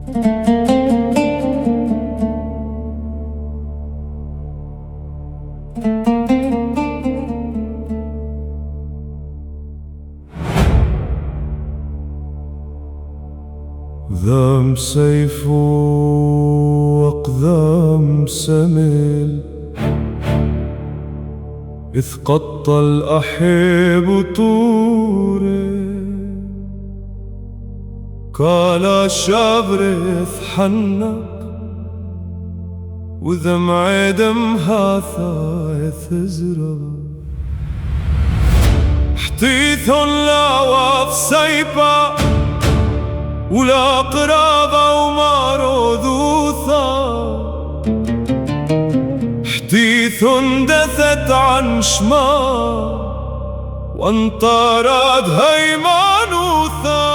ذم سيف وأقذام سمل، إذ قط الأحب طوري قال شابر إذ حنك ودمع دمها ثايث زرا حتيث لا وف سيبا ولا قرابة وما رذوثا حديث دثت عن شما وانطرد هيمانوثا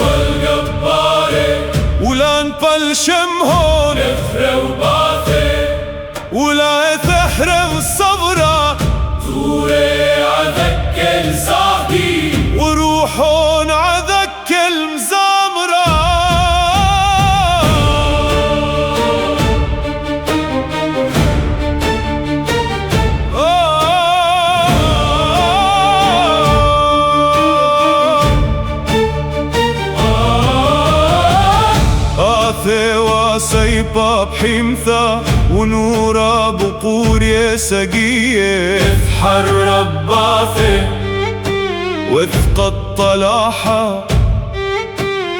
والجباري ولا نبل شمهون نفر وباثي ولا ثحر الصبرة توري عذك الزاهدي وروحون عذك المزامرة آثي وسيبا بحمثة ونورا بقور يسقية افحر رباثي وثقت طلاحة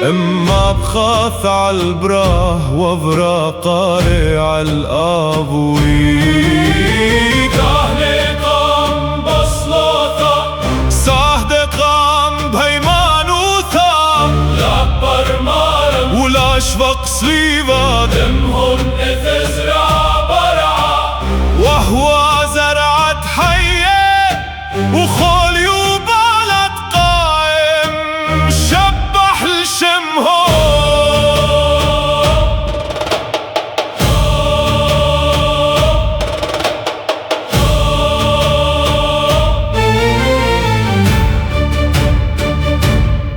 اما بخاث عالبراه وبرا قارع الابوي كهني قام بصلوثا ساهد قام بهيمانوثا لبر مارم ولا اشفق صليبا دمهم اثزرع برعا وهو زرعت حيه وخولي وبالت قائم شبح الشمهو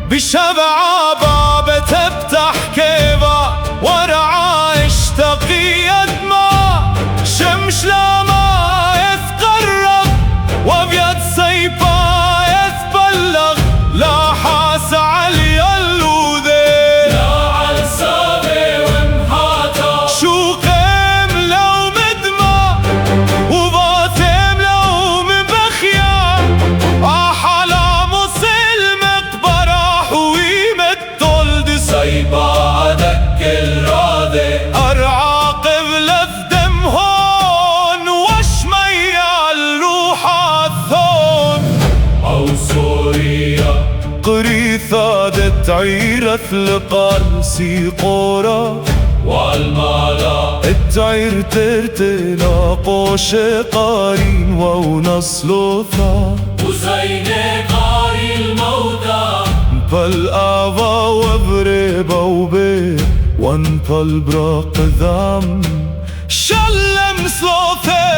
بشبع باب تفتح كيفا ورعا اشتقي يدمع شمش لما يتقرب وابيض سيبا يتبلغ لا حاس علي اللوذي لا عالسابي ومحاتا شو قيم لو مدمع وباثم لو مبخيا احلى مصل مقبرة حويمة تولد سيبا دك الراضي ارعى قبل دمهون وشمية الروح الثون او سوريا قريثة تعير ثلقال سيقورا والمالا التعير ترتلا قوش قارين ونصلوثا وزين قاري الموتى بالآبا وبريبا وبي وانفل براق ذام شلم صوثي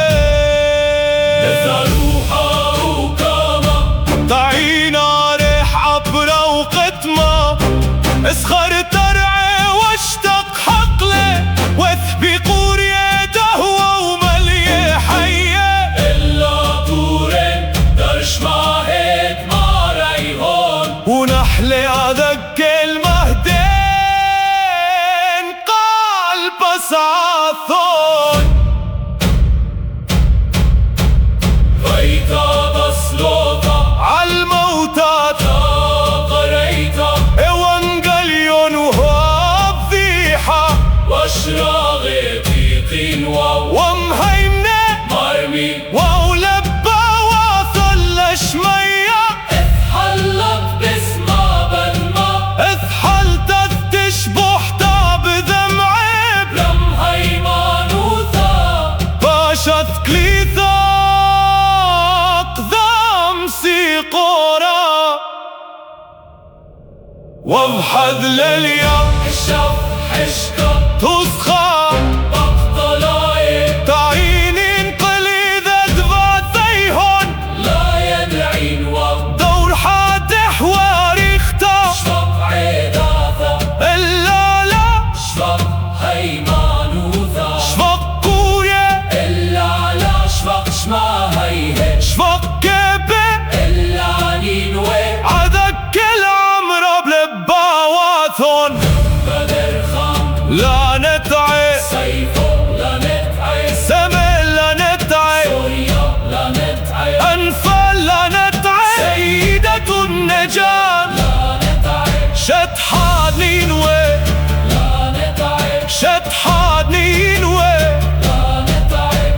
نثروحا وكاما تعينا ريح عبرا وقتما اسخر ترعي واشتق حقله وثبي قوري دهوة وملي حية إلا طورين درش ماهد ما ريهون ونحلي عذك المهدين قلب سعثون غيتا بصلوطا عالموتات قريتا ايوانجليون وهو بذيحة واشراغي طيقين ومهيمنة مرمي ولبا واصل شمية اتحلت باسمها بالما اتحلتت تشبح تاب ذمعي بلم هيمانوثا باشت كليثا قدام سيقورا وابحث لليوم الشف حشكا تسخى بقطلاي تعينين قليذة دفاتيهن لا يدعين دور حاتح واريختا شفق عيداثا نجان لا نتعب شطحات نينوى لا نتعب شطحات نينوى لا نتعب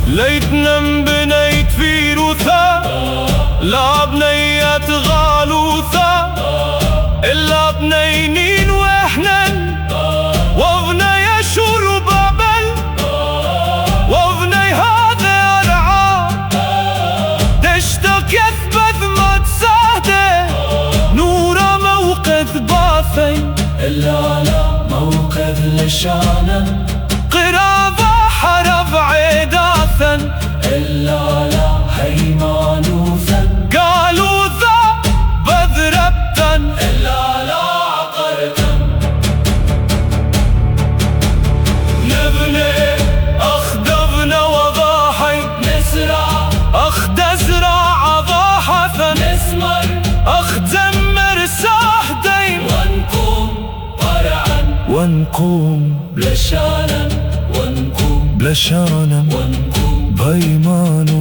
ليتنا بنيت فيروثا لا بنيت غالوثا إلا بنينين وإحنا وبني شرب بل وبني هذا أرعى دشتك يثبت ما تساعده نورا موقف باثين إلا لا موقف لشانا قرابة حرف عداثا إلا لا هيمانوثا قالوا ذا بذربتا إلا لا عقرتا نبني أخدبنا وضاحي نزرع أخدزرع ضاحثا نسمر أخدمر ساحدين ونقوم برعا ونقوم بلشانا ونقوم بلشانا ونقوم بهيمانا